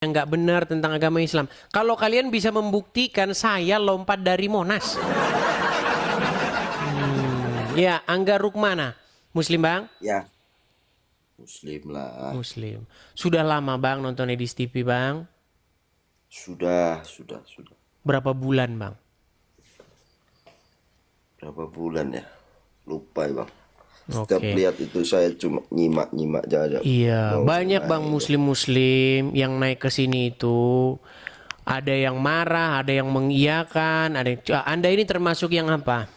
yang nggak benar tentang agama Islam. Kalau kalian bisa membuktikan saya lompat dari Monas. Ya, Angga Rukmana. Muslim bang? Ya, Muslim lah. Muslim. Sudah lama bang nonton Edis TV bang? Sudah. Berapa bulan bang? Berapa bulan ya? Lupa ya, Bang. Setiap Oke. lihat itu saya cuma nyimak aja. Iya, Mau banyak bang naik. muslim-muslim yang naik ke sini itu. Ada yang marah, ada yang mengiyakan, ada yang... Anda ini termasuk yang apa?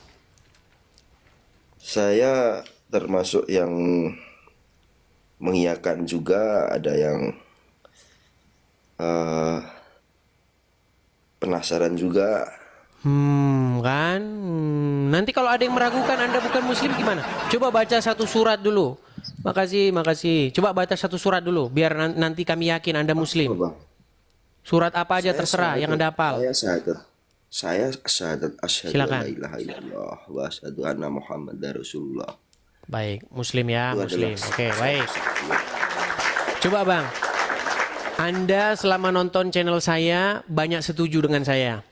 Saya termasuk yang mengiyakan juga, ada yang eh, penasaran juga. Kan? Nanti kalau ada yang meragukan Anda bukan muslim gimana? Coba baca satu surat dulu. Makasih. Coba baca satu surat dulu, biar nanti kami yakin Anda Apa, muslim. Bang? Surat apa aja Saya terserah yang syahadat. Anda hafal. Saya syahadat asyhadu an la Silakan. ilaha illallah wa asyhadu anna muhammadar rasulullah. Baik, muslim ya, Itu adalah muslim. Oke, satu baik. kesatuan. Coba bang, Anda selama nonton channel saya banyak setuju dengan saya.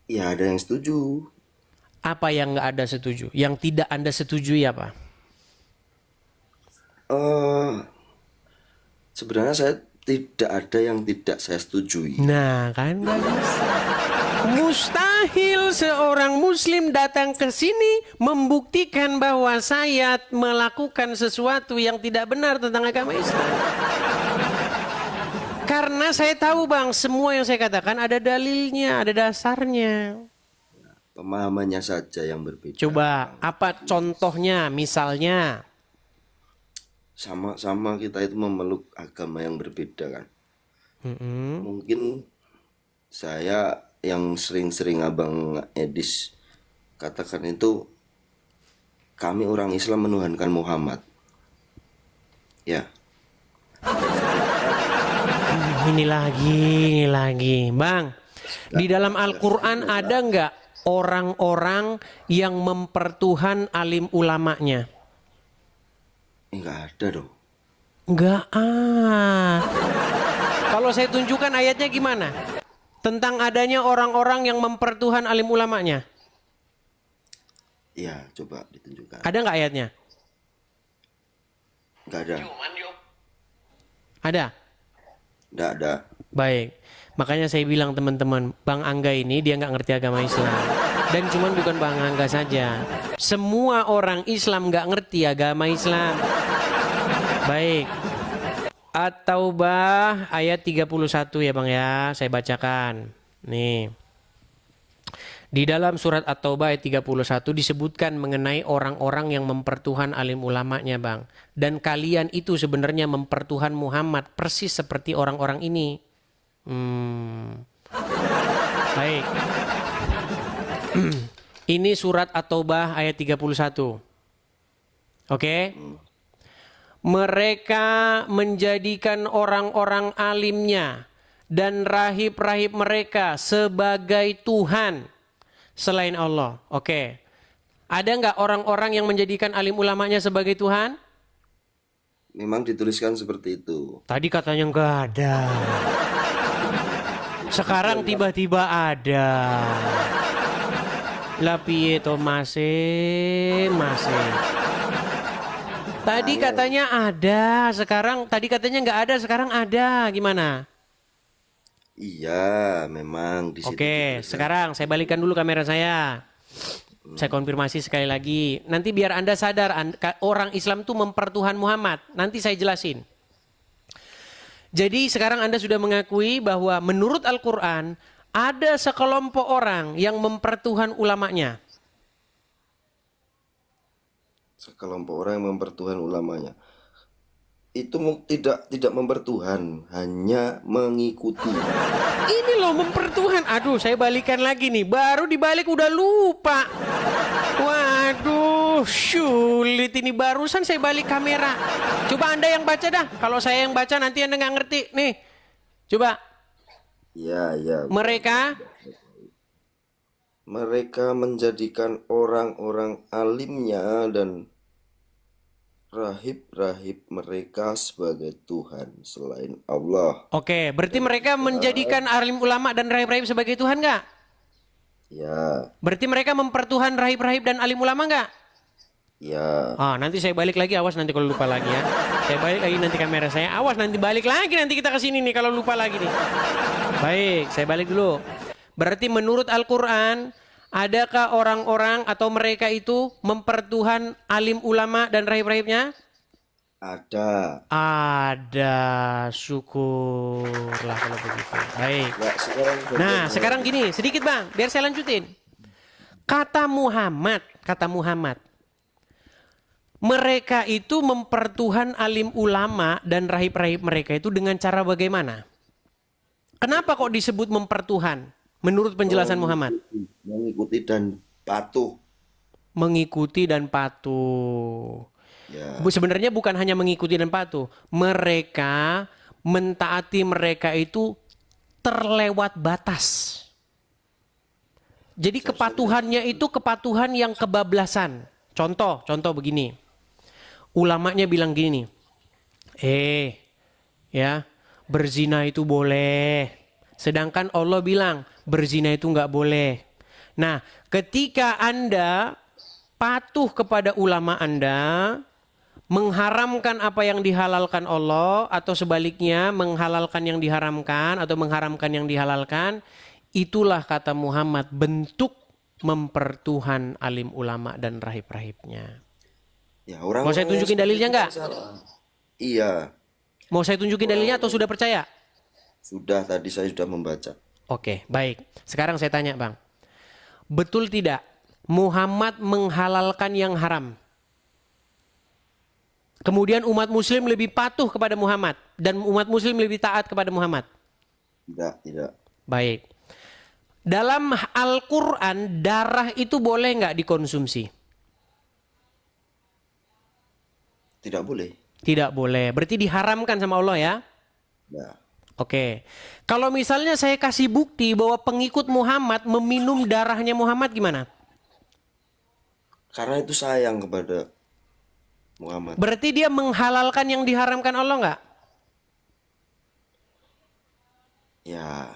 Ya, ada yang setuju. Apa yang nggak ada setuju? Yang tidak Anda setujui apa? eh Sebenarnya saya tidak ada yang tidak saya setujui. Nah, kan nggak bisa. Mustahil seorang muslim datang ke sini membuktikan bahwa saya melakukan sesuatu yang tidak benar tentang agama Islam. Karena saya tahu bang, semua yang saya katakan ada dalilnya, ada dasarnya. Pemahamannya saja yang berbeda. Coba, apa contohnya misalnya? Sama-sama kita itu memeluk agama yang berbeda kan. Mungkin saya yang sering-sering Abang Edis katakan itu, kami orang Islam menuhankan Muhammad. Ya, Ini lagi. Bang, di dalam Al-Quran ada nggak orang-orang yang mempertuhan alim ulamanya? nggak ada dong. Nggak Kalau saya tunjukkan ayatnya gimana? Tentang adanya orang-orang yang mempertuhan alim ulamanya. Ya, coba ditunjukkan. Ada nggak ayatnya? Nggak ada. Ada? Nggak ada. Baik. Makanya saya bilang teman-teman, Bang Angga ini dia nggak ngerti agama Islam. Dan cuman bukan Bang Angga saja. Semua orang Islam nggak ngerti agama Islam. Baik. At-Taubah ayat 31 ya Bang ya. Saya bacakan. Nih. Di dalam surat At-Taubah ayat 31 disebutkan mengenai orang-orang yang mempertuhan alim ulamanya Bang. Dan kalian itu sebenarnya mempertuhan Muhammad persis seperti orang-orang ini. Baik. Ini surat At-Taubah ayat 31. Oke. Mereka menjadikan orang-orang alimnya dan rahib-rahib mereka sebagai Tuhan selain Allah. Oke. Ada nggak orang-orang yang menjadikan alim ulamanya sebagai Tuhan? Memang dituliskan seperti itu. Tadi katanya nggak ada. Sekarang tiba-tiba ada. Lah piye to masih. Tadi katanya ada, sekarang tadi katanya nggak ada, sekarang ada. Gimana? Iya, memang di situ Oke, dituliskan. sekarang saya balikan dulu kamera saya. Saya konfirmasi sekali lagi. Nanti biar Anda sadar, orang Islam itu mempertuhan Muhammad. Nanti saya jelasin. Jadi sekarang Anda sudah mengakui bahwa menurut Al-Quran, ada sekelompok orang yang mempertuhan ulamanya. Sekelompok orang yang mempertuhan ulamanya. Itu tidak mempertuhan, hanya mengikuti. Ini loh mempertuhan. Aduh, saya balikan lagi nih. Baru dibalik udah lupa. Waduh, sulit ini. Barusan saya balik kamera. Coba Anda yang baca dah. Kalau saya yang baca nanti Anda nggak ngerti. Nih, coba. Ya. Mereka Mereka menjadikan orang-orang alimnya dan rahib-rahib mereka sebagai Tuhan selain Allah. Oke, berarti mereka menjadikan alim ulama dan rahib-rahib sebagai Tuhan nggak? Ya, Berarti mereka mempertuhan rahib-rahib dan alim ulama nggak? ya. Nanti saya balik lagi, awas nanti kalau lupa lagi ya. Saya balik lagi nanti kamera saya, awas nanti balik lagi nanti kita ke sini nih kalau lupa lagi nih. Baik, saya balik dulu. Berarti menurut Al-Quran, adakah orang-orang atau mereka itu mempertuhan alim ulama dan rahib-rahibnya? Ada. Ada, syukurlah kalau begitu. Baik. Nah, sekarang Nah, sekarang gini, sedikit Bang, biar saya lanjutin. Kata Muhammad, mereka itu mempertuhan alim ulama dan rahib-rahib mereka itu dengan cara bagaimana? Kenapa kok disebut mempertuhan? Menurut penjelasan Muhammad. mengikuti dan patuh. Mengikuti dan patuh. Ya, Sebenarnya bukan hanya mengikuti dan patuh. Mereka mentaati mereka itu terlewat batas. Jadi kepatuhannya itu kepatuhan yang kebablasan. Contoh begini. Ulamanya bilang gini. Ya, berzina itu boleh. Sedangkan Allah bilang berzina itu nggak boleh. Nah, ketika Anda patuh kepada ulama Anda, mengharamkan apa yang dihalalkan Allah atau sebaliknya menghalalkan yang diharamkan atau mengharamkan yang dihalalkan, itulah kata Muhammad bentuk mempertuhan alim ulama dan rahib-rahibnya. ya orang. Mau saya tunjukin dalilnya nggak? Iya, Mau saya tunjukin dalilnya atau sudah percaya? sudah tadi saya sudah membaca. Oke, baik. Sekarang saya tanya Bang. Betul tidak Muhammad menghalalkan yang haram? Kemudian umat muslim lebih patuh kepada Muhammad dan umat muslim lebih taat kepada Muhammad. Tidak. Baik. Dalam Al-Quran, darah itu boleh nggak dikonsumsi? Tidak boleh. Tidak boleh. Berarti diharamkan sama Allah ya? Nah, Oke. Kalau misalnya saya kasih bukti bahwa pengikut Muhammad meminum darahnya Muhammad gimana? karena itu sayang kepada Muhammad. Berarti dia menghalalkan yang diharamkan Allah nggak? Ya,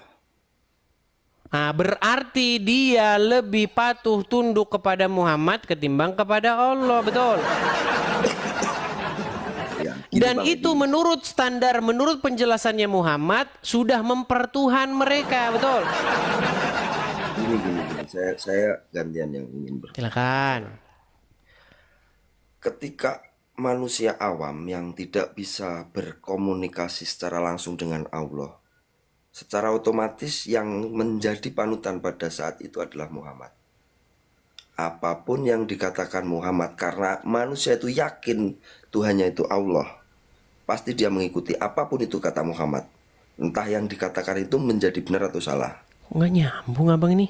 Nah, berarti dia lebih patuh tunduk kepada Muhammad ketimbang kepada Allah, betul? ya. Gini, Dan Bang, itu gini. menurut penjelasannya Muhammad sudah mempertuhan mereka, betul? Gini. Saya gantian yang ingin Silakan. Ketika manusia awam yang tidak bisa berkomunikasi secara langsung dengan Allah, secara otomatis yang menjadi panutan pada saat itu adalah Muhammad. Apapun yang dikatakan Muhammad, karena manusia itu yakin Tuhannya itu Allah, pasti dia mengikuti apapun itu kata Muhammad. Entah yang dikatakan itu menjadi benar atau salah. Nggak nyambung abang ini.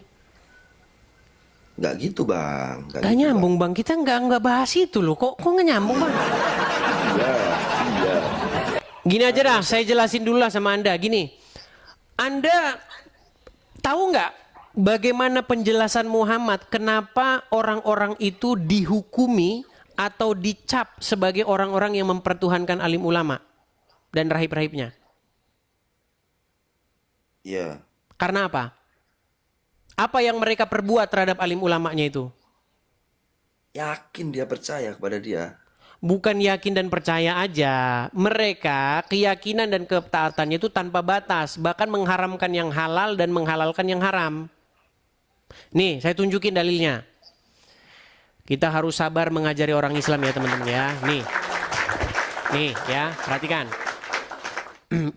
Nggak gitu, Bang. Nggak nyambung bang. Kita nggak bahas itu loh. Kok nggak nyambung bang? Iya. Gini aja dah. Saya jelasin dulu lah sama Anda. Gini. Anda tahu nggak bagaimana penjelasan Muhammad kenapa orang-orang itu dihukumi atau dicap sebagai orang-orang yang mempertuhankan alim ulama dan rahib-rahibnya? Iya. Karena apa? Apa yang mereka perbuat terhadap alim ulamanya itu? Yakin dia percaya kepada dia. Bukan yakin dan percaya aja. Mereka keyakinan dan ketaatannya itu tanpa batas. Bahkan mengharamkan yang halal dan menghalalkan yang haram. Nih, saya tunjukin dalilnya. Kita harus sabar mengajari orang Islam ya teman-teman ya. Nih ya, perhatikan.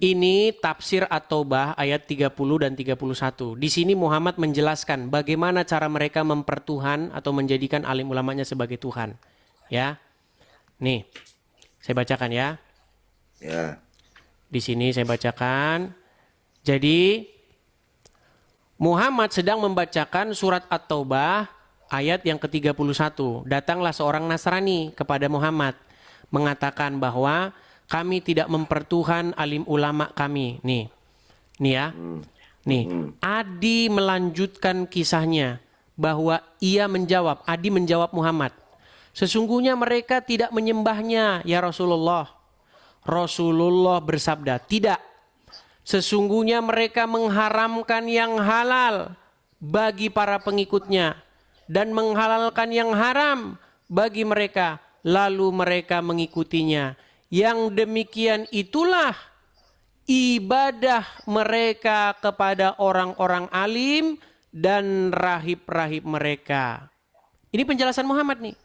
Ini tafsir At-Taubah ayat 30 dan 31. Di sini Muhammad menjelaskan bagaimana cara mereka mempertuhan atau menjadikan alim ulamanya sebagai Tuhan. Ya. Nih, saya bacakan ya. Ya. Di sini saya bacakan. Jadi Muhammad sedang membacakan surat At-Taubah ayat yang ke-31. Datanglah seorang Nasrani kepada Muhammad mengatakan bahwa kami tidak mempertuhan alim ulama kami. Nih ya. Nih, Adi melanjutkan kisahnya bahwa Adi menjawab Muhammad, Sesungguhnya mereka tidak menyembahnya, ya Rasulullah. Rasulullah bersabda, tidak. Sesungguhnya mereka mengharamkan yang halal bagi para pengikutnya dan menghalalkan yang haram bagi mereka, lalu mereka mengikutinya. Yang demikian itulah ibadah mereka kepada orang-orang alim dan rahib-rahib mereka. Ini penjelasan Muhammad nih.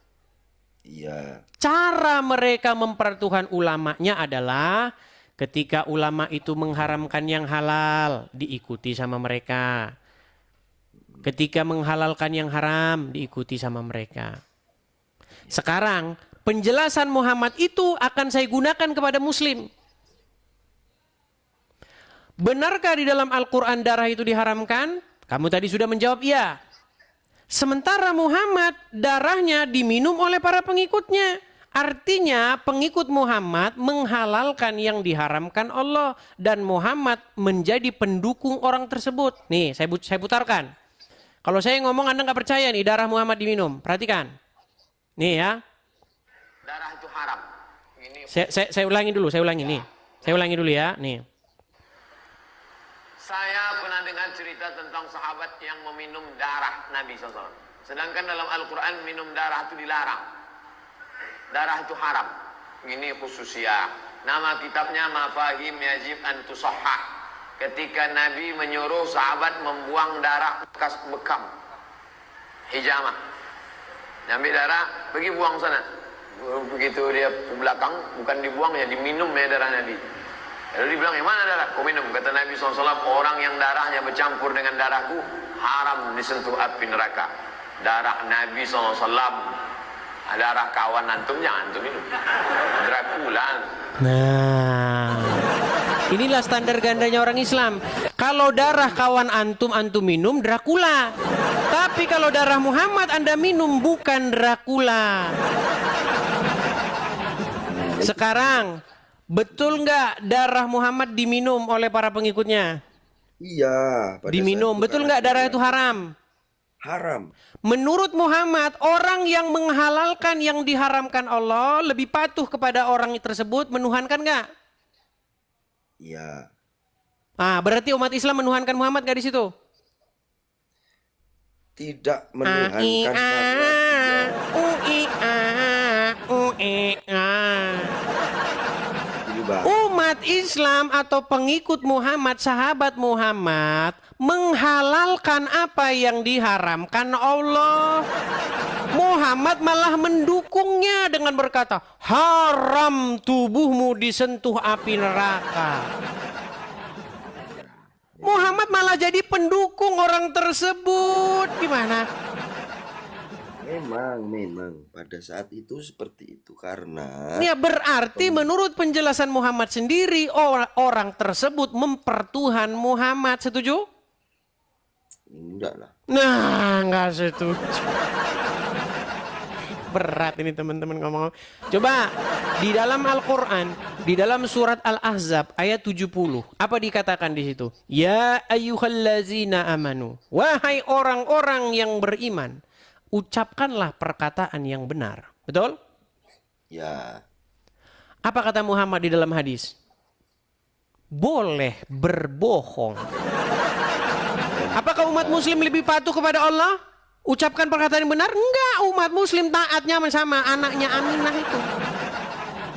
Iya. Cara mereka mempertuhan ulamanya adalah ketika ulama itu mengharamkan yang halal, diikuti sama mereka. Ketika menghalalkan yang haram, diikuti sama mereka. Sekarang, penjelasan Muhammad itu akan saya gunakan kepada muslim. Benarkah di dalam Al-Quran darah itu diharamkan? Kamu tadi sudah menjawab iya. Sementara Muhammad darahnya diminum oleh para pengikutnya. Artinya pengikut Muhammad menghalalkan yang diharamkan Allah. Dan Muhammad menjadi pendukung orang tersebut. Nih saya putarkan. Kalau saya ngomong Anda nggak percaya nih darah Muhammad diminum. Perhatikan. Nih ya. Darah itu haram. Ini Saya ulangi dulu, saya ulangi nih. Saya ulangi dulu ya, nih. saya pernah dengar cerita tentang sahabat yang meminum darah Nabi SAW. Sedangkan dalam Al-Quran minum darah itu dilarang. Darah itu haram. Ini khususnya. Nama kitabnya Mafahim Yajib an Tusahhah. Ketika Nabi menyuruh sahabat membuang darah bekas bekam. Hijamah. Ambil darah, pergi buang sana. Begitu dia ke belakang, bukan dibuang ya, diminum ya darah Nabi. Lalu dibilang, yang mana darah? Kau minum. Kata Nabi SAW, orang yang darahnya bercampur dengan darahku, haram disentuh api neraka. Darah Nabi SAW, darah kawan antum, jangan antum minum. Dracula. Nah, inilah standar gandanya orang Islam. Kalau darah kawan antum, antum minum, Dracula. Tapi kalau darah Muhammad Anda minum, bukan Dracula. Sekarang, betul nggak darah Muhammad diminum oleh para pengikutnya? Iya. pada Diminum. saat itu Betul karena nggak darah dia itu haram? haram. Menurut Muhammad, orang yang menghalalkan yang diharamkan Allah lebih patuh kepada orang tersebut, menuhankan nggak? Iya. Ah, berarti umat Islam menuhankan Muhammad nggak di situ? Tidak menuhankan karena ini Bang. Umat Islam atau pengikut Muhammad, sahabat Muhammad, menghalalkan apa yang diharamkan Allah. Muhammad malah mendukungnya dengan berkata, haram tubuhmu disentuh api neraka. Muhammad malah jadi pendukung orang tersebut. Gimana? Memang pada saat itu seperti itu karena Ya berarti menurut penjelasan Muhammad sendiri, orang tersebut mempertuhan Muhammad. Setuju? enggak lah. Nah, nggak setuju. Berat ini teman-teman ngomong. Coba di dalam Al-Quran, di dalam surat Al-Ahzab ayat 70, apa dikatakan di situ? Ya ayyuhallazina amanu, wahai orang-orang yang beriman, ucapkanlah perkataan yang benar. Betul? Ya. Apa kata Muhammad di dalam hadis? Boleh berbohong. Apakah umat muslim lebih patuh kepada Allah? Ucapkan perkataan yang benar? Enggak, umat muslim taatnya sama anaknya Aminah itu.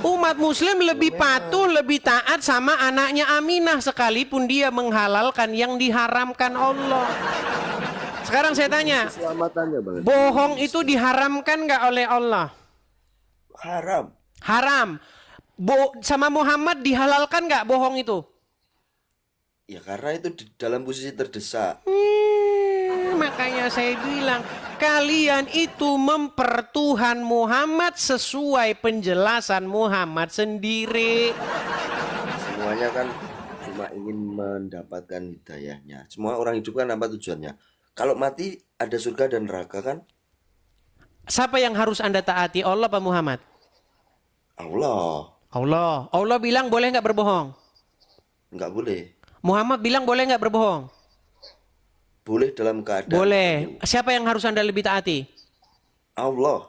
Umat muslim lebih patuh, lebih taat sama anaknya Aminah sekalipun dia menghalalkan yang diharamkan Allah. Sekarang saya tanya, Keselamatannya Bang. bohong itu diharamkan nggak oleh Allah? Haram. Haram. Sama Muhammad dihalalkan nggak bohong itu? Ya karena itu dalam posisi terdesak. Makanya saya bilang, kalian itu mempertuhan Muhammad sesuai penjelasan Muhammad sendiri. Semuanya kan cuma ingin mendapatkan hidayahnya. Semua orang hidup kan apa tujuannya? Kalau mati ada surga dan neraka kan? Siapa yang harus Anda taati, Allah apa Muhammad? Allah. Allah. Allah bilang boleh nggak berbohong? Nggak boleh. Muhammad bilang boleh nggak berbohong? Boleh dalam keadaan Boleh. Siapa yang harus Anda lebih taati? Allah.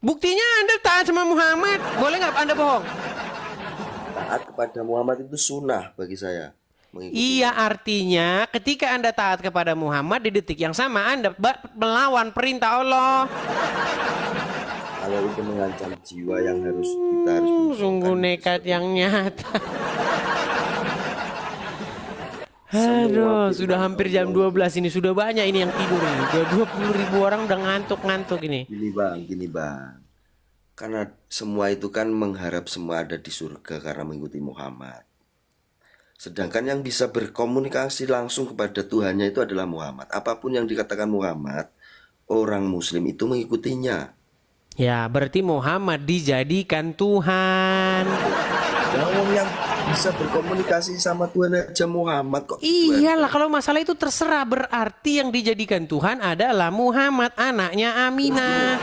Buktinya Anda taat sama Muhammad. Boleh nggak Anda bohong? Taat kepada Muhammad itu sunnah bagi saya. Mengikuti. Iya, artinya ketika Anda taat kepada Muhammad, di detik yang sama Anda melawan perintah Allah. Kalau itu mengancam jiwa yang kita harus Sungguh nekat yang nyata. Aduh, sudah hampir jam 12 ini. Sudah banyak ini yang tidur ini. Udah 20.000 orang udah ngantuk-ngantuk ini. Gini bang. Karena semua itu kan mengharap semua ada di surga karena mengikuti Muhammad. Sedangkan yang bisa berkomunikasi langsung kepada Tuhannya itu adalah Muhammad. Apapun yang dikatakan Muhammad, orang Muslim itu mengikutinya. Ya, berarti Muhammad dijadikan Tuhan. Yang bisa berkomunikasi sama Tuhan aja Muhammad kok. Iyalah, kalau masalah itu terserah. Berarti yang dijadikan Tuhan adalah Muhammad, anaknya Aminah.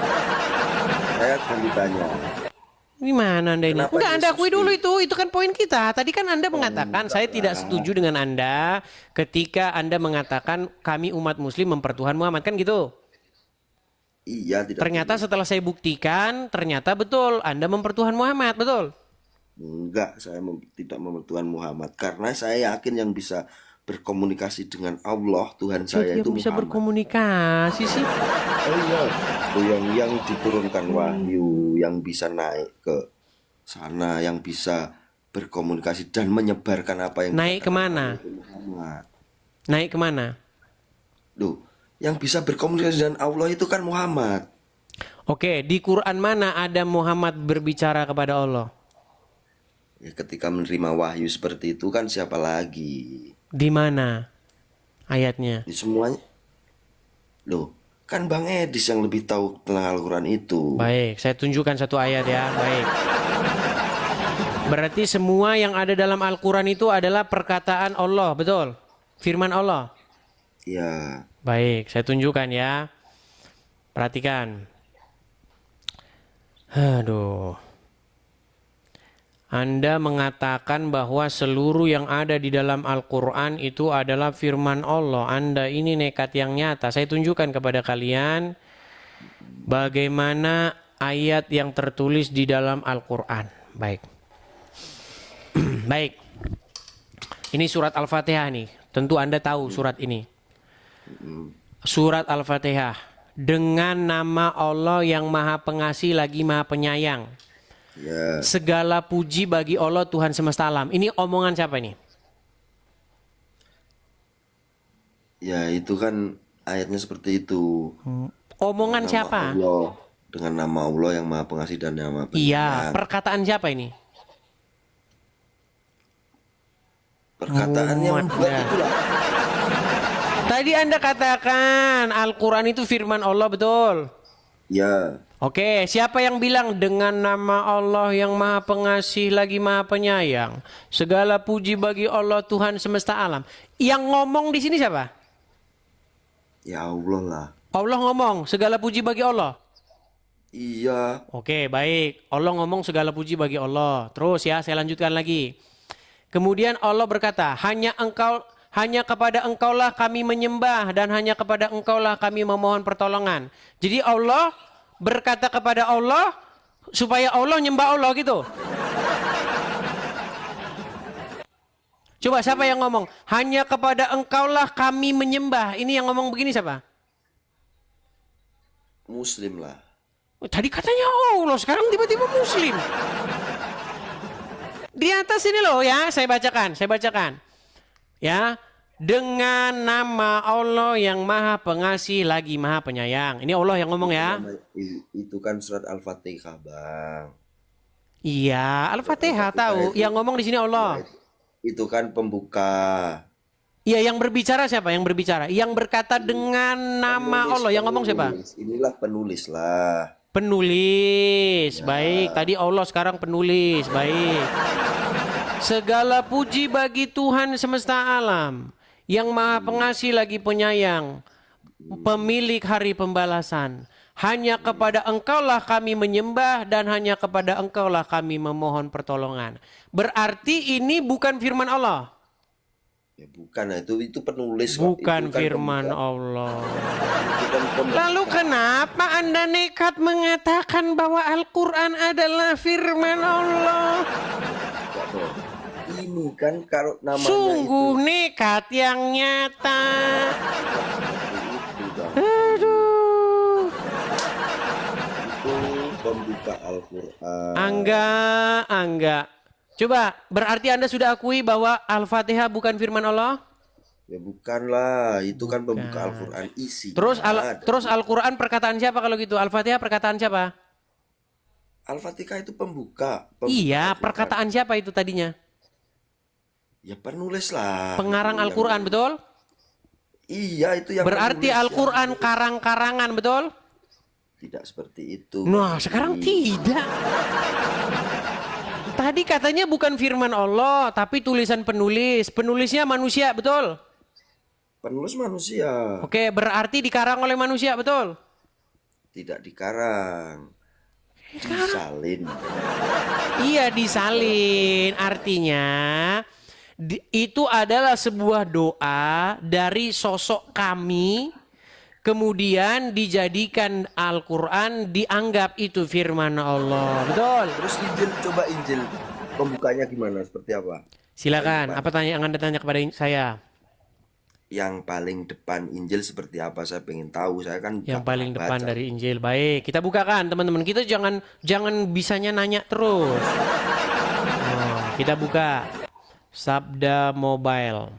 Saya akan ditanya. Gimana Anda ini? Kenapa Enggak, Anda Yesus akui dulu itu kan poin kita. Tadi kan Anda mengatakan saya tidak setuju dengan Anda ketika Anda mengatakan kami umat Muslim mempertuhan Muhammad, kan gitu. Iya, tidak. Ternyata setelah saya buktikan, ternyata betul Anda mempertuhan Muhammad, betul. Enggak, saya tidak mempertuhan Muhammad karena saya yakin yang bisa berkomunikasi dengan Allah Tuhan saya Yang itu bisa Muhammad. berkomunikasi sih. Oh iya, itu yang diturunkan wahyu, yang bisa naik ke sana, yang bisa berkomunikasi dan menyebarkan apa yang Naik dikatakan kemana? Allah itu Muhammad. Naik kemana? Loh, yang bisa berkomunikasi dengan Allah itu kan Muhammad. Oke, di Quran mana ada Muhammad berbicara kepada Allah? Ya, ketika menerima wahyu seperti itu kan siapa lagi? Di mana ayatnya? Di semuanya. Loh, kan Bang Edis yang lebih tahu tentang Al-Quran itu. Baik, saya tunjukkan satu ayat ya. Baik. Berarti semua yang ada dalam Al-Quran itu adalah perkataan Allah, betul? Firman Allah. Ya, Baik, saya tunjukkan ya. Perhatikan. Aduh. Anda mengatakan bahwa seluruh yang ada di dalam Al-Quran itu adalah firman Allah. Anda ini nekat yang nyata. Saya tunjukkan kepada kalian bagaimana ayat yang tertulis di dalam Al-Quran. Baik. Baik. Ini surat Al-Fatihah nih. Tentu Anda tahu surat ini. Surat Al-Fatihah. Dengan nama Allah yang Maha Pengasih lagi Maha Penyayang. ya. Segala puji bagi Allah Tuhan semesta alam. Ini omongan siapa ini? Ya, itu kan ayatnya seperti itu. Omongan Nama siapa? Allah, dengan nama Allah yang Maha Pengasih dan yang Maha Penyayang. Iya, perkataan siapa ini? Perkataan yang Muhammad, membuat ya. itulah. Tadi Anda katakan Al-Quran itu firman Allah, betul? Ya, Oke, siapa yang bilang dengan nama Allah yang Maha Pengasih lagi Maha Penyayang? Segala puji bagi Allah Tuhan semesta alam. Yang ngomong di sini siapa? ya Allah lah. Allah ngomong, segala puji bagi Allah. Iya, Oke, baik. Allah ngomong segala puji bagi Allah. Terus ya, saya lanjutkan lagi. Kemudian Allah berkata, hanya kepada engkaulah kami menyembah dan hanya kepada engkaulah kami memohon pertolongan. Jadi Allah berkata kepada Allah supaya Allah nyembah Allah gitu. Coba siapa yang ngomong? Hanya kepada engkaulah kami menyembah. Ini yang ngomong begini siapa? Muslim lah. Tadi katanya Allah, sekarang tiba-tiba Muslim. Di atas ini loh ya, saya bacakan. Ya, dengan nama Allah yang Maha Pengasih lagi Maha Penyayang. Ini Allah yang ngomong ya. Itu kan surat Al-Fatihah, Bang. Iya, Al-Fatihah tahu. Yang ngomong di sini Allah. Itu kan pembuka. Iya, yang berbicara siapa? Yang berbicara. Yang berkata dengan nama Allah. Yang ngomong siapa? Inilah penulis lah. Penulis. Baik, tadi Allah, sekarang penulis. Baik. Segala puji bagi Tuhan semesta alam, yang Maha Pengasih lagi Penyayang, pemilik hari pembalasan. Hanya kepada engkaulah kami menyembah dan hanya kepada engkaulah kami memohon pertolongan. Berarti ini bukan firman Allah. Ya bukan, nah, itu penulis kok. Itu Bukan kan firman pembuka. Allah. Itu kan pembuka. Lalu kenapa Anda nekat mengatakan bahwa Al-Quran adalah firman Allah? Enggak dong. Ini kan kalau namanya Sungguh nekat yang nyata. itu Bang. Aduh. Itu pembuka Al-Quran. Angga. Coba, berarti Anda sudah akui bahwa Al-Fatihah bukan firman Allah? Ya bukanlah, itu kan pembuka Al-Quran isi. Terus Al-Quran perkataan siapa kalau gitu? Al-Fatihah perkataan siapa? Al-Fatihah itu pembuka Iya, Al-Quran. perkataan siapa itu tadinya? Ya penulis lah. Pengarang Itu Al-Quran, betul? Iya, itu yang Berarti penulis, Al-Quran karang-karangan, betul? tidak seperti itu. Nah, sekarang tidak. Tadi katanya bukan firman Allah, tapi tulisan penulis. Penulisnya manusia, betul? Penulis manusia, Oke, berarti dikarang oleh manusia, betul? tidak dikarang, disalin. Iya, disalin. Artinya itu adalah sebuah doa dari sosok kami, kemudian dijadikan Al-Quran, dianggap itu firman Allah. Betul? Terus Injil, coba Injil pembukanya gimana? Seperti apa? Silakan, apa tanya yang Anda tanya kepada saya? Yang paling depan Injil seperti apa? Saya pengen tahu. Saya kan Yang nggak paling pernah depan baca. dari Injil. Baik, kita bukakan teman-teman. Kita jangan bisanya nanya terus. Kita buka Sabda Mobile.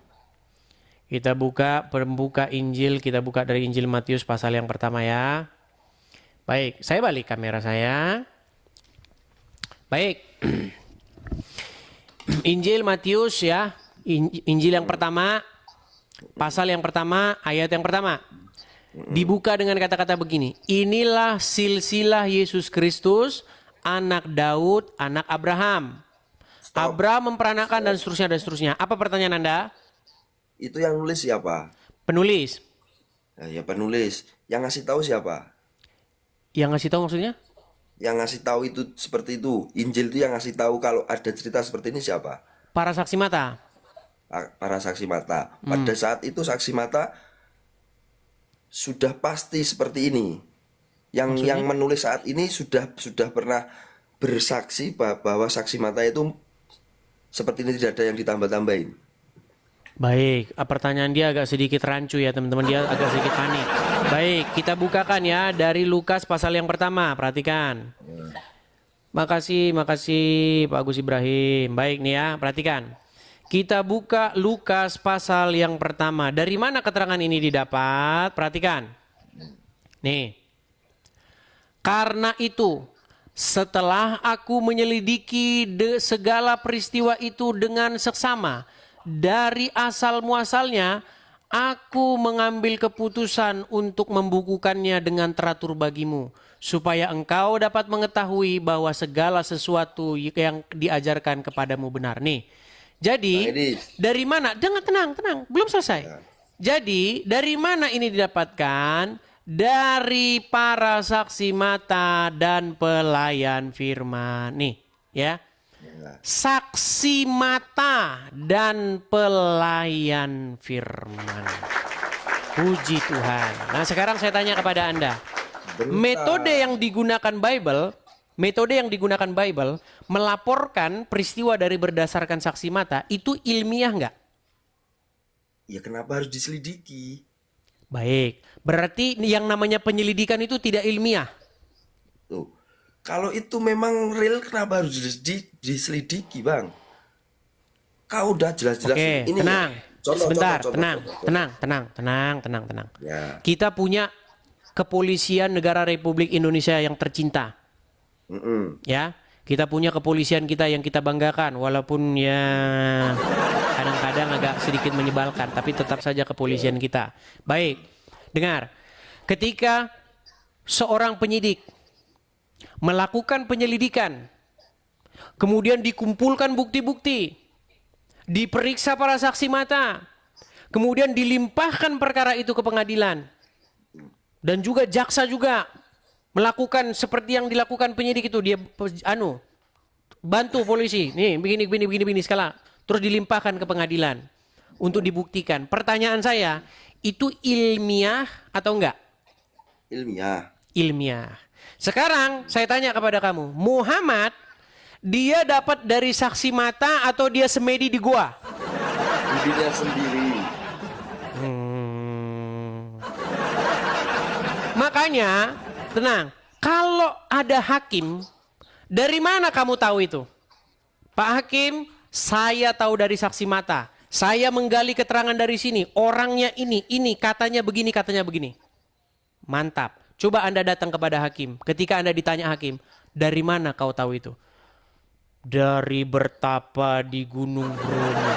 Kita buka pembuka Injil, kita buka dari Injil Matius pasal yang pertama ya. Baik, saya balik kamera saya. Baik. Injil Matius ya. Injil yang pertama, pasal yang pertama, ayat yang pertama. Dibuka dengan kata-kata begini. Inilah silsilah Yesus Kristus, anak Daud, anak Abraham. Abraham memperanakan dan seterusnya. Apa pertanyaan Anda? Itu yang nulis siapa? Penulis. Nah, ya penulis. Yang ngasih tahu siapa? Yang ngasih tahu maksudnya? Yang ngasih tahu itu seperti itu. Injil itu yang ngasih tahu kalau ada cerita seperti ini siapa? Para saksi mata. Para saksi mata. Pada saat itu saksi mata sudah pasti seperti ini. Yang menulis saat ini sudah pernah bersaksi bahwa saksi mata itu seperti ini, tidak ada yang ditambah-tambahin. Baik, pertanyaan dia agak sedikit rancu ya teman-teman, dia agak sedikit panik. Baik, kita bukakan ya dari Lukas pasal yang pertama, perhatikan. Makasih Pak Agus Ibrahim. Baik nih ya, perhatikan. Kita buka Lukas pasal yang pertama. Dari mana keterangan ini didapat? Perhatikan. Nih. Karena itu, setelah aku menyelidiki segala peristiwa itu dengan seksama, dari asal muasalnya, aku mengambil keputusan untuk membukukannya dengan teratur bagimu, supaya engkau dapat mengetahui bahwa segala sesuatu yang diajarkan kepadamu benar. Nih, jadi dari mana? Tenang, belum selesai. Jadi dari mana ini didapatkan? Dari para saksi mata dan pelayan firman. Nih, ya. Saksi mata dan pelayan firman. Puji Tuhan. Nah, sekarang saya tanya kepada Anda. Metode yang digunakan Bible melaporkan peristiwa dari berdasarkan saksi mata itu ilmiah nggak? Ya kenapa harus diselidiki? Baik, berarti yang namanya penyelidikan itu tidak ilmiah. Tuh, kalau itu memang real, kenapa harus diselidiki, Bang? Kau udah jelas-jelas ini. Tenang, sebentar, tenang. Ya. Kita punya kepolisian negara Republik Indonesia yang tercinta. Ya, kita punya kepolisian kita yang kita banggakan, walaupun ya kadang-kadang agak sedikit menyebalkan, tapi tetap saja kepolisian kita. Baik, dengar. Ketika seorang penyidik melakukan penyelidikan, kemudian dikumpulkan bukti-bukti, diperiksa para saksi mata, kemudian dilimpahkan perkara itu ke pengadilan, dan juga jaksa juga melakukan seperti yang dilakukan penyidik itu, dia bantu polisi, nih begini skala. Terus dilimpahkan ke pengadilan. untuk dibuktikan. Pertanyaan saya, itu ilmiah atau enggak? Ilmiah. Ilmiah. Sekarang saya tanya kepada kamu, Muhammad dia dapat dari saksi mata atau dia semedi di gua? Dirinya sendiri. Makanya, tenang. Kalau ada hakim, dari mana kamu tahu itu? Pak Hakim, saya tahu dari saksi mata. Saya menggali keterangan dari sini. Orangnya ini, katanya begini. Mantap. Coba Anda datang kepada hakim. Ketika Anda ditanya hakim, dari mana kau tahu itu? Dari bertapa di Gunung Bromo.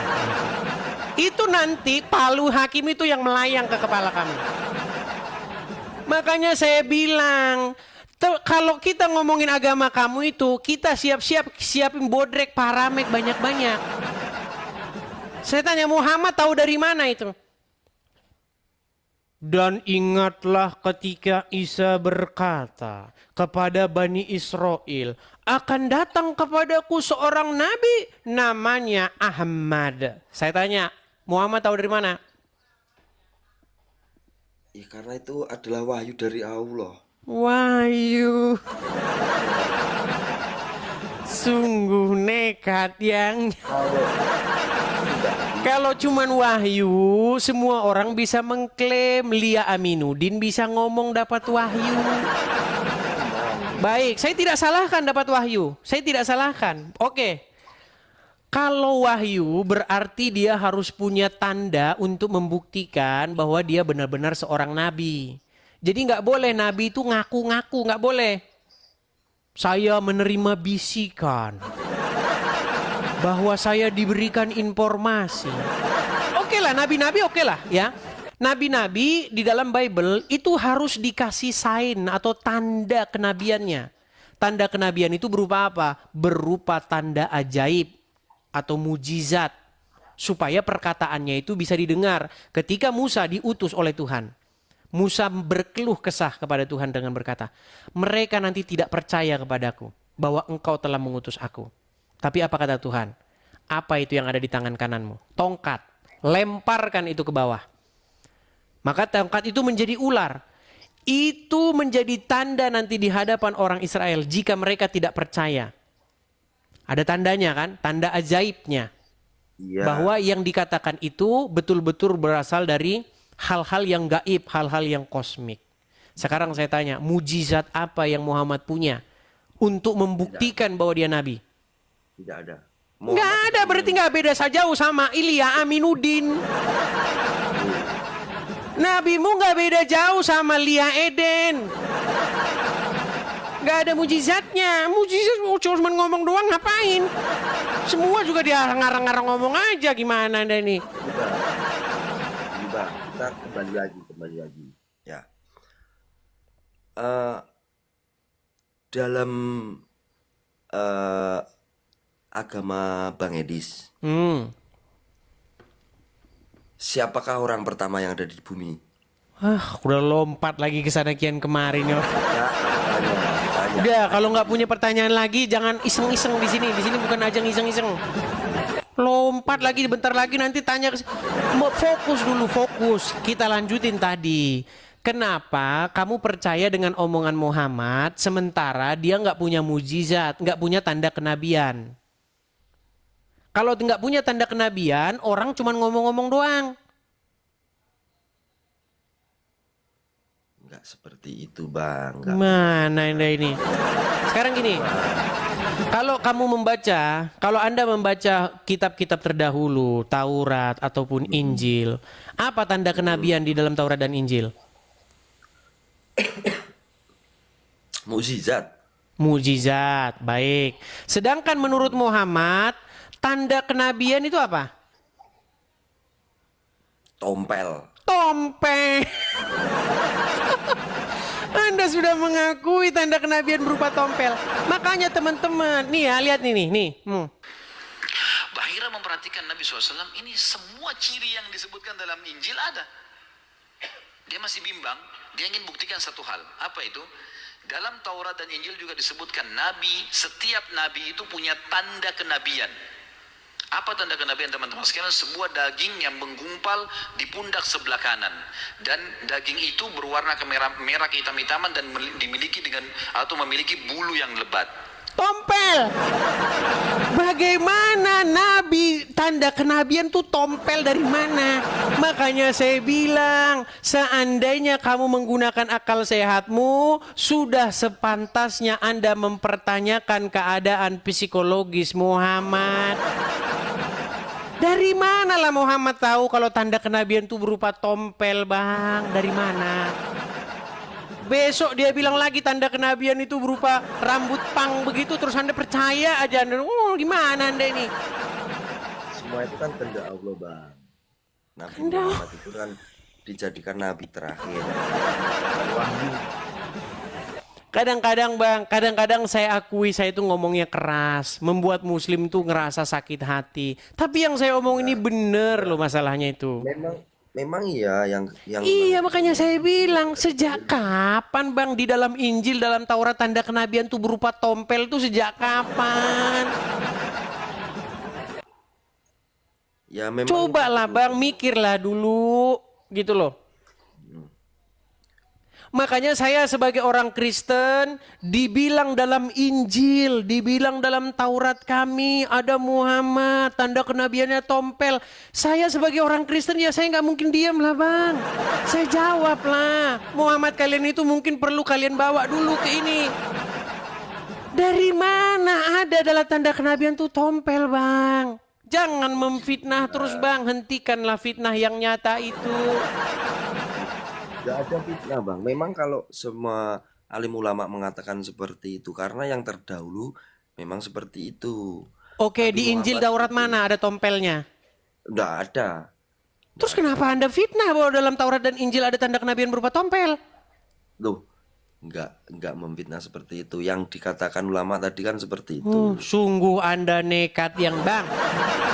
Itu nanti palu hakim itu yang melayang ke kepala kamu. Makanya saya bilang, kalau kita ngomongin agama kamu itu, kita siapin bodrek, paramek banyak-banyak. Saya tanya Muhammad tahu dari mana itu? Dan ingatlah ketika Isa berkata kepada Bani Israel, akan datang kepadaku seorang nabi namanya Ahmad. Saya tanya, Muhammad tahu dari mana? Ya, karena itu adalah wahyu dari Allah. Wahyu. Sungguh nekat yang... Kalau cuman wahyu, semua orang bisa mengklaim. Lia Aminuddin bisa ngomong dapat wahyu. Baik, saya tidak salahkan dapat wahyu. Saya tidak salahkan. Oke. Kalau wahyu berarti dia harus punya tanda untuk membuktikan bahwa dia benar-benar seorang nabi. Jadi nggak boleh nabi itu ngaku-ngaku, nggak boleh. Saya menerima bisikan bahwa saya diberikan informasi. Oke lah, nabi-nabi oke lah ya. Nabi-nabi di dalam Bible itu harus dikasih sign atau tanda kenabiannya. Tanda kenabian itu berupa apa? Berupa tanda ajaib atau mujizat. Supaya perkataannya itu bisa didengar. Ketika Musa diutus oleh Tuhan, Musa berkeluh kesah kepada Tuhan dengan berkata, mereka nanti tidak percaya kepadaku bahwa engkau telah mengutus aku. Tapi apa kata Tuhan? Apa itu yang ada di tangan kananmu? Tongkat. Lemparkan itu ke bawah. Maka tongkat itu menjadi ular. Itu menjadi tanda nanti di hadapan orang Israel jika mereka tidak percaya. Ada tandanya kan? Tanda ajaibnya. Iya. Bahwa yang dikatakan itu betul-betul berasal dari hal-hal yang gaib, hal-hal yang kosmik. Sekarang saya tanya, mujizat apa yang Muhammad punya untuk membuktikan bahwa dia nabi? Tidak ada. Nggak ada, berarti nggak beda jauh sama Ilya Aminuddin. Nabimu nggak beda jauh sama Lia Eden. Nggak ada mujizatnya. Mujizat cuma ngomong doang ngapain? Semua juga dia ngarang-ngarang ngomong aja, gimana anda ini? Kita kembali lagi. Ya. Dalam agama Bang Edis, siapakah orang pertama yang ada di bumi? Udah lompat lagi ke sana kian kemarin ya. Ya, tanya. Udah, kalau nggak punya pertanyaan lagi jangan iseng-iseng di sini. Di sini bukan ajang iseng-iseng. Lompat lagi bentar lagi nanti tanya fokus dulu, fokus. Kita lanjutin tadi. Kenapa kamu percaya dengan omongan Muhammad sementara dia nggak punya mujizat, nggak punya tanda kenabian? Kalau nggak punya tanda kenabian, orang cuma ngomong-ngomong doang. Nggak seperti itu, Bang. Nggak. Mana Anda ini? Sekarang gini, kalau Anda membaca kitab-kitab terdahulu, Taurat ataupun Injil, apa tanda kenabian di dalam Taurat dan Injil? Mukjizat. Mujizat, baik. Sedangkan menurut Muhammad, tanda kenabian itu apa? Tompel. Tompeng. Anda sudah mengakui tanda kenabian berupa tompel. Makanya teman-teman, nih ya, lihat nih. Bahira memperhatikan Nabi SAW, ini semua ciri yang disebutkan dalam Injil ada. Dia masih bimbang, dia ingin buktikan satu hal. Apa itu? Dalam Taurat dan Injil juga disebutkan setiap nabi itu punya tanda kenabian. Apa tanda kenabian teman-teman sekalian? Sebuah daging yang menggumpal di pundak sebelah kanan, dan daging itu berwarna merah kehitam-hitaman dan dimiliki atau memiliki bulu yang lebat. Tompel. Bagaimana Nabi tanda kenabian tuh tompel dari mana? Makanya saya bilang, seandainya kamu menggunakan akal sehatmu, sudah sepantasnya Anda mempertanyakan keadaan psikologis Muhammad. Dari mana lah Muhammad tahu kalau tanda kenabian itu berupa tompel, Bang? Dari mana? Besok dia bilang lagi tanda kenabian itu berupa rambut pang begitu, terus Anda percaya aja. Gimana Anda ini? Semua itu kan kehendak Allah, Bang. Nabi Kehendak. Muhammad itu kan dijadikan nabi terakhir. Wahyu. Kadang-kadang Bang, kadang-kadang saya akui saya itu ngomongnya keras, membuat muslim tuh ngerasa sakit hati. Tapi yang saya omong ini bener loh masalahnya itu. Memang iya yang Iya, makanya saya bilang, sejak kapan Bang di dalam Injil, dalam Taurat tanda kenabian tuh berupa tompel tuh sejak kapan? ya memang Cobalah Bang, mikirlah dulu gitu loh. Makanya saya sebagai orang Kristen dibilang dalam Injil, dibilang dalam Taurat kami ada Muhammad, tanda kenabiannya tompel. Saya sebagai orang Kristen ya saya nggak mungkin diam lah Bang. Saya jawab lah, Muhammad kalian itu mungkin perlu kalian bawa dulu ke ini. Dari mana ada dalam tanda kenabian tuh tompel Bang? Jangan memfitnah terus Bang, hentikanlah fitnah yang nyata itu. Gak ada fitnah, Bang. Memang kalau semua alim ulama mengatakan seperti itu karena yang terdahulu memang seperti itu. Oke, Nabi di Injil Muhammad Taurat itu mana ada tompelnya? nggak ada. Terus kenapa Anda fitnah bahwa dalam Taurat dan Injil ada tanda kenabian berupa tompel? Loh, nggak memfitnah seperti itu. Yang dikatakan ulama tadi kan seperti itu. Sungguh Anda nekat yang Bang.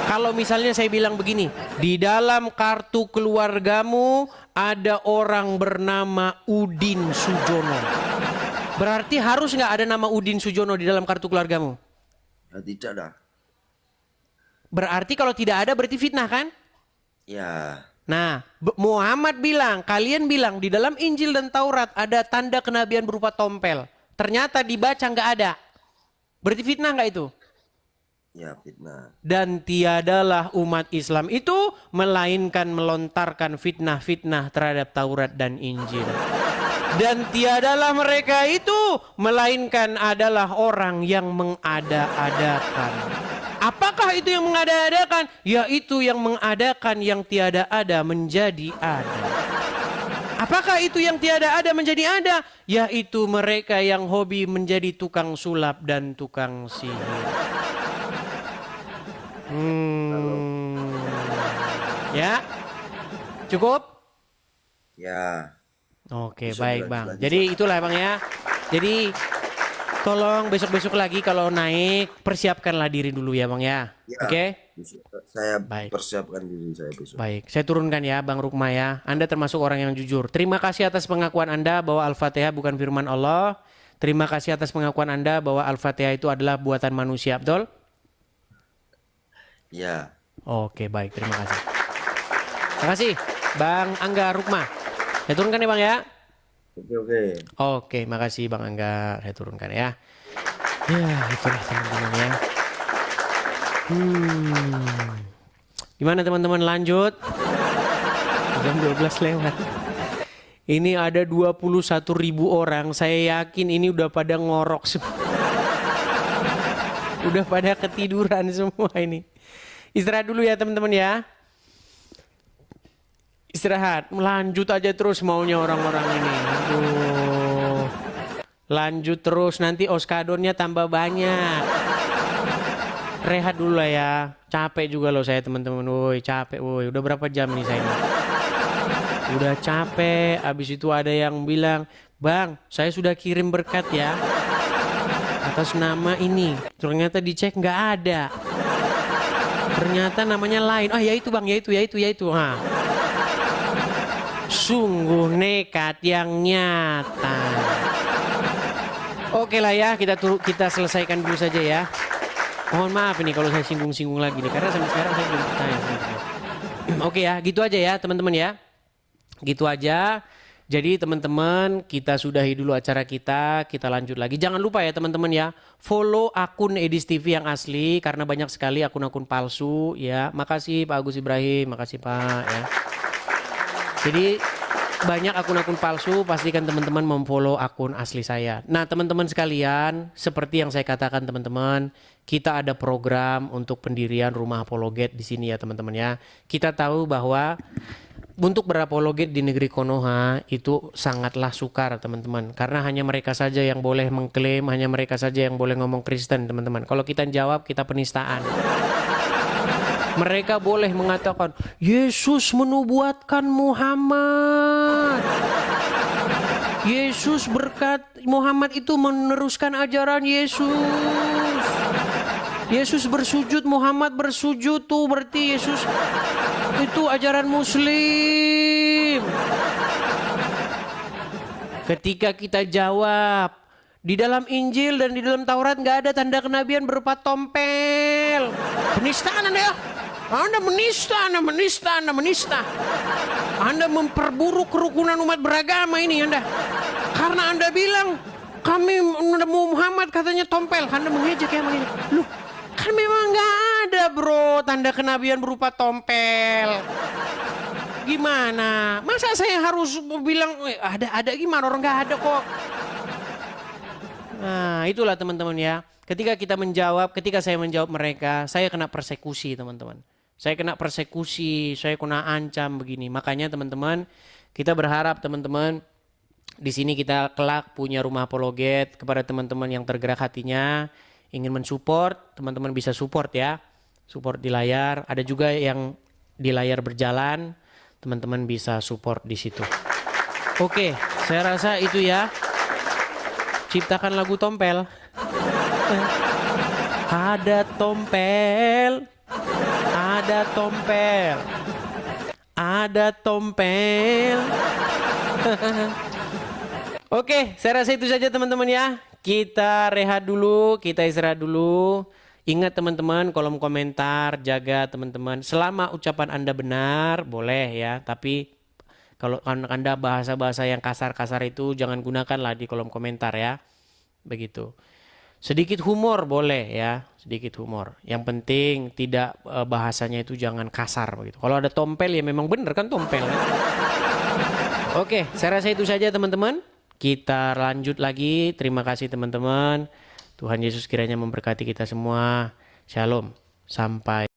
Kalau misalnya saya bilang begini, di dalam kartu keluargamu ada orang bernama Udin Sujono. Berarti harus nggak ada nama Udin Sujono di dalam kartu keluargamu? Nah, tidak dah. Berarti kalau tidak ada berarti fitnah kan? Ya, Nah, Muhammad bilang, kalian bilang di dalam Injil dan Taurat ada tanda kenabian berupa tompel. Ternyata dibaca nggak ada. Berarti fitnah nggak itu? ya fitnah. Dan tiadalah umat Islam itu melainkan melontarkan fitnah-fitnah terhadap Taurat dan Injil. Dan tiadalah mereka itu melainkan adalah orang yang mengada-adakan. Apakah itu yang mengada-adakan? Yaitu yang mengadakan yang tiada ada menjadi ada. Apakah itu yang tiada ada menjadi ada? Yaitu mereka yang hobi menjadi tukang sulap dan tukang sihir. Ya, cukup? Ya, Oke, bisa baik dilanjut Bang. lagi, Jadi itulah Bang ya. Jadi tolong besok-besok lagi kalau naik persiapkanlah diri dulu ya Bang ya. ya. Oke? Saya Baik. persiapkan diri saya besok. Baik, saya turunkan ya Bang Rukma ya. Anda termasuk orang yang jujur. Terima kasih atas pengakuan Anda bahwa Al-Fatihah bukan firman Allah. Terima kasih atas pengakuan Anda bahwa Al-Fatihah itu adalah buatan manusia, betul? Ya, Oke, baik. Terima kasih. Terima kasih Bang Angga Rukma. Saya turunkan ya Bang ya. oke. Oke, makasih Bang Angga. Saya turunkan ya. Ya, itulah teman-teman ya. Gimana teman-teman, lanjut? Jam 12 lewat. Ini ada 21.000 orang. Saya yakin ini udah pada ngorok semua. Udah pada ketiduran semua ini. Istirahat dulu ya teman-teman ya. Istirahat. Lanjut aja terus maunya orang-orang ini. Aduh. Lanjut terus, nanti oskadonnya tambah banyak. Rehat dulu lah ya. Capek juga loh saya teman-teman. Woi, capek woi. Udah berapa jam nih saya ini? Udah capek. Abis itu ada yang bilang, "Bang, saya sudah kirim berkat ya atas nama ini." Ternyata dicek nggak ada. Ternyata namanya lain. Ah, ya itu Bang, ya itu. Ha. Sungguh nekat yang nyata. Oke lah ya, kita selesaikan dulu saja ya. Mohon maaf ini kalau saya singgung-singgung lagi nih, karena sampai sekarang saya belum percaya. Oke ya, gitu aja ya teman-teman ya. Gitu aja. Jadi teman-teman, kita sudahi dulu acara kita lanjut lagi. Jangan lupa ya teman-teman ya, follow akun Edis TV yang asli karena banyak sekali akun-akun palsu ya. Makasih Pak Agus Ibrahim, makasih Pak ya. Jadi banyak akun-akun palsu, pastikan teman-teman memfollow akun asli saya. Nah teman-teman sekalian, seperti yang saya katakan teman-teman, kita ada program untuk pendirian rumah apologet di sini ya teman-teman ya. Kita tahu bahwa untuk berapologet di negeri Konoha itu sangatlah sukar teman-teman. Karena hanya mereka saja yang boleh mengklaim, hanya mereka saja yang boleh ngomong Kristen teman-teman. Kalau kita jawab, kita penistaan. Mereka boleh mengatakan, Yesus menubuatkan Muhammad. Yesus berkat, Muhammad itu meneruskan ajaran Yesus. Yesus bersujud, Muhammad bersujud tuh berarti Yesus itu ajaran Muslim. Ketika kita jawab, di dalam Injil dan di dalam Taurat nggak ada tanda kenabian berupa tompel. Penistaan Anda ya. Anda menista, Anda menista, Anda menista. Anda memperburuk kerukunan umat beragama ini Anda. Karena Anda bilang, kami Muhammad katanya tompel. Anda mengejek ya begini. Loh, kan memang nggak ada bro tanda kenabian berupa tompel. Gimana? Masa saya harus bilang ada gimana? Orang nggak ada kok. Nah itulah teman-teman ya. Ketika saya menjawab mereka, saya kena persekusi teman-teman. Saya kena persekusi, saya kena ancam begini. Makanya teman-teman, kita berharap teman-teman di sini kita kelak punya rumah apologet. Kepada teman-teman yang tergerak hatinya ingin mensupport, teman-teman bisa support ya. Support di layar. Ada juga yang di layar berjalan, teman-teman bisa support di situ. Oke, saya rasa itu ya. Ciptakan lagu tompel. Ada tompel. Ada tompel. Ada tompel. Oke, saya rasa itu saja teman-teman ya. Kita rehat dulu, kita istirahat dulu. Ingat teman-teman, kolom komentar, jaga teman-teman. Selama ucapan Anda benar, boleh ya. Tapi kalau Anda bahasa-bahasa yang kasar-kasar itu jangan gunakanlah di kolom komentar ya. Begitu. Sedikit humor boleh ya, sedikit humor. Yang penting tidak bahasanya itu jangan kasar begitu. Kalau ada tompel ya memang benar kan tompel. Oke, saya rasa itu saja teman-teman. Kita lanjut lagi. Terima kasih teman-teman. Tuhan Yesus kiranya memberkati kita semua. Shalom. Sampai